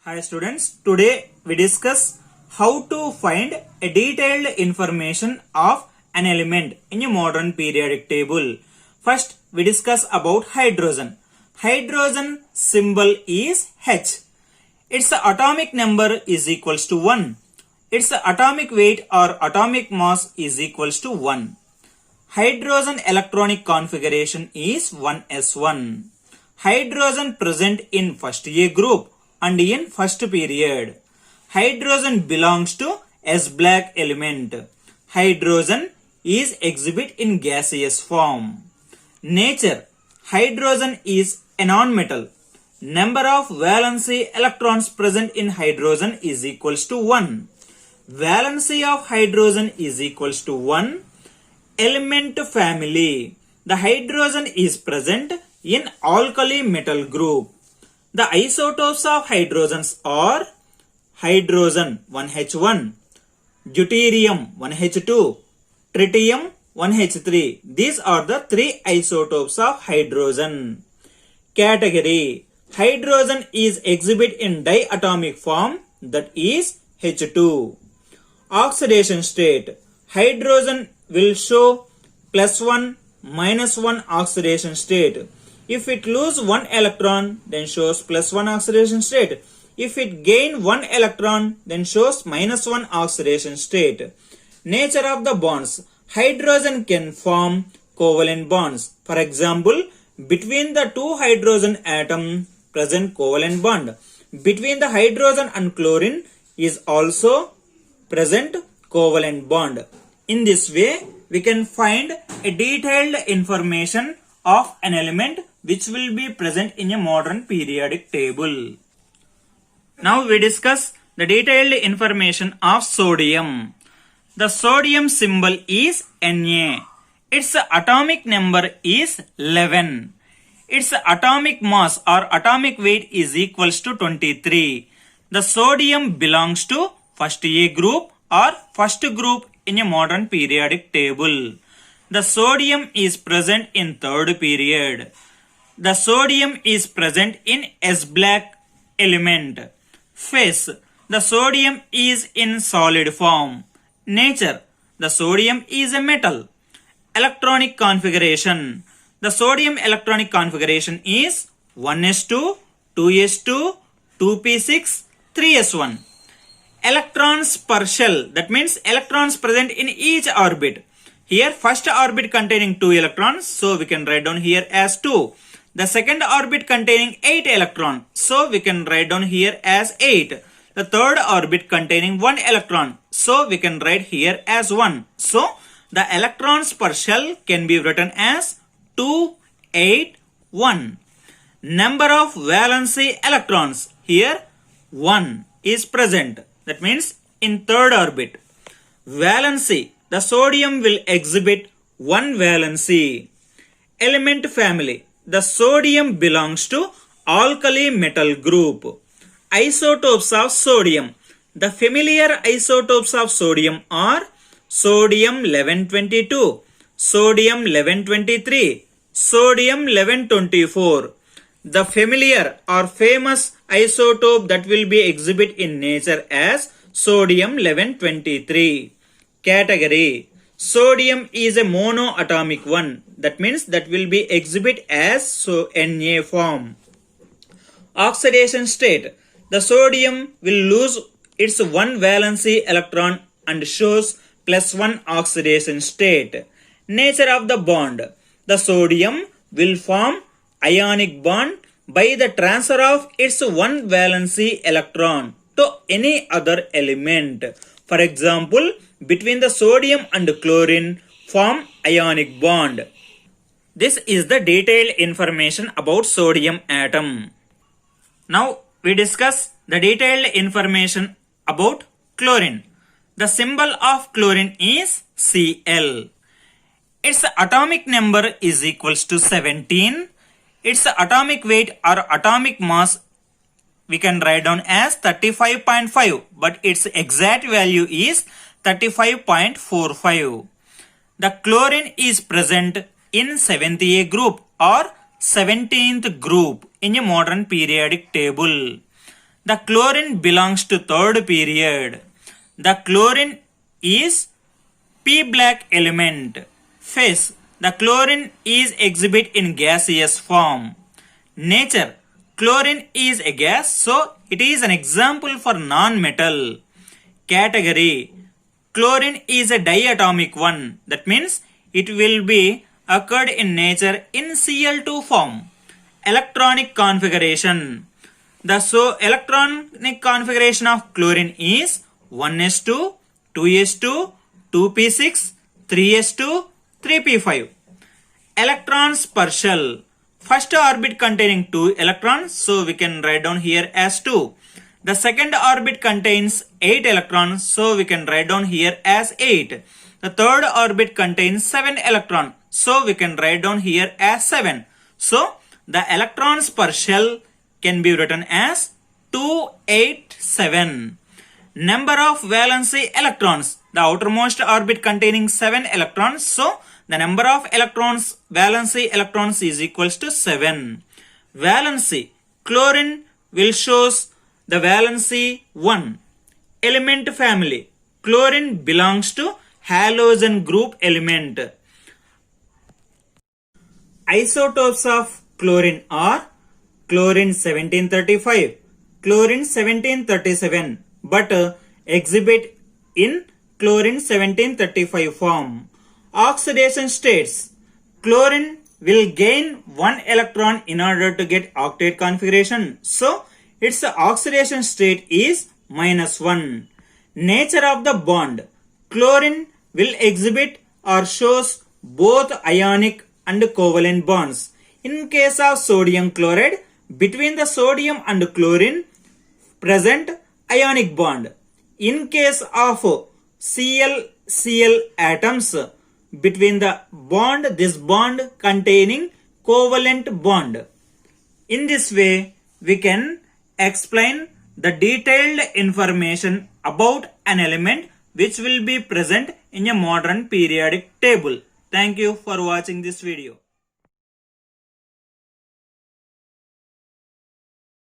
Hi students, today we discuss how to find a detailed information of an element in a modern periodic table. First we discuss about hydrogen. Hydrogen symbol is H. Its atomic number is equals to 1. Its atomic weight or atomic mass is equals to 1. Hydrogen electronic configuration is 1s1. Hydrogen present in first A group and in first period. Hydrogen belongs to S-black element. Hydrogen is exhibit in gaseous form. Nature. Hydrogen is a non-metal. Number of valency electrons present in hydrogen is equals to 1. Valency of hydrogen is equals to 1. Element family. The hydrogen is present in alkali metal group. The isotopes of hydrogens are hydrogen 1H1, deuterium 1H2, tritium 1H3. These are the three isotopes of hydrogen. Category. Hydrogen is exhibit in diatomic form, that is H2. Oxidation state. Hydrogen will show +1, -1 oxidation state. If it lose 1 electron, then shows +1 oxidation state. If it gain 1 electron, then shows -1 oxidation state. Nature of the bonds. Hydrogen can form covalent bonds. For example, between the two hydrogen atom present covalent bond. Between the hydrogen and chlorine is also present covalent bond. In this way, we can find a detailed information of an element which will be present in a modern periodic table. Now we discuss the detailed information of sodium. The sodium symbol is Na. Its atomic number is 11. Its atomic mass or atomic weight is equals to 23. The sodium belongs to first A group or first group in a modern periodic table. The sodium is present in third period. The sodium is present in S-black element. Phase. The sodium is in solid form. Nature. The sodium is a metal. Electronic configuration. The sodium electronic configuration is 1s2, 2s2, 2p6, 3s1. Electrons per shell. That means electrons present in each orbit. Here first orbit containing 2 electrons, so we can write down here as 2. The second orbit containing 8 electrons, so we can write down here as 8. The third orbit containing 1 electron, so we can write here as 1. So the electrons per shell can be written as 2, 8, 1. Number of valency electrons, here 1 is present. That means in third orbit. Valency. The sodium will exhibit 1 valency. Element family. The sodium belongs to alkali metal group. Isotopes of sodium. The familiar isotopes of sodium are sodium 1122, sodium 1123, sodium 1124. The familiar or famous isotope that will be exhibit in nature as sodium 1123. Category. Sodium is a monoatomic one. That means that will be exhibit as Na form. Oxidation state. The sodium will lose its 1 valency electron and shows +1 oxidation state. Nature of the bond. The sodium will form ionic bond by the transfer of its 1 valency electron to any other element. For example, between the sodium and chlorine form ionic bond. This is the detailed information about sodium atom. Now we discuss the detailed information about chlorine. The symbol of chlorine is Cl. Its atomic number is equals to 17. Its atomic weight or atomic mass we can write down as 35.5, but its exact value is 35.45. The chlorine is present in 7th A group or 17th group in a modern periodic table. The chlorine belongs to third period. The chlorine is P black element. Phase. The chlorine is exhibit in gaseous form. Nature. Chlorine is a gas, so it is an example for non-metal. Category. Chlorine is a diatomic one. That means it will be occurred in nature in Cl2 form. Electronic configuration. The electronic configuration of chlorine is 1s2, 2s2, 2p6, 3s2, 3p5. Electrons per shell. First orbit containing 2 electrons, so we can write down here as 2. The second orbit contains 8 electrons, so we can write down here as 8. The third orbit contains 7 electrons, so we can write down here as 7. So the electrons per shell can be written as 287. Number of valency electrons. The outermost orbit containing 7 electrons, so the number of electrons, valency electrons is equals to 7. Valency. Chlorine will shows the valency 1. Element family. Chlorine belongs to halogen group element. Isotopes of chlorine are chlorine 1735, chlorine 1737, but exhibit in chlorine 1735 form. Oxidation states. Chlorine will gain 1 electron in order to get octet configuration. So, its oxidation state is -1. Nature of the bond. Chlorine will exhibit or shows both ionic and covalent bonds. In case of sodium chloride, between the sodium and chlorine present ionic bond. In case of Cl atoms, between the bond, this bond containing covalent bond. In this way, we can explain the detailed information about an element which will be present in a modern periodic table. Thank you for watching this video.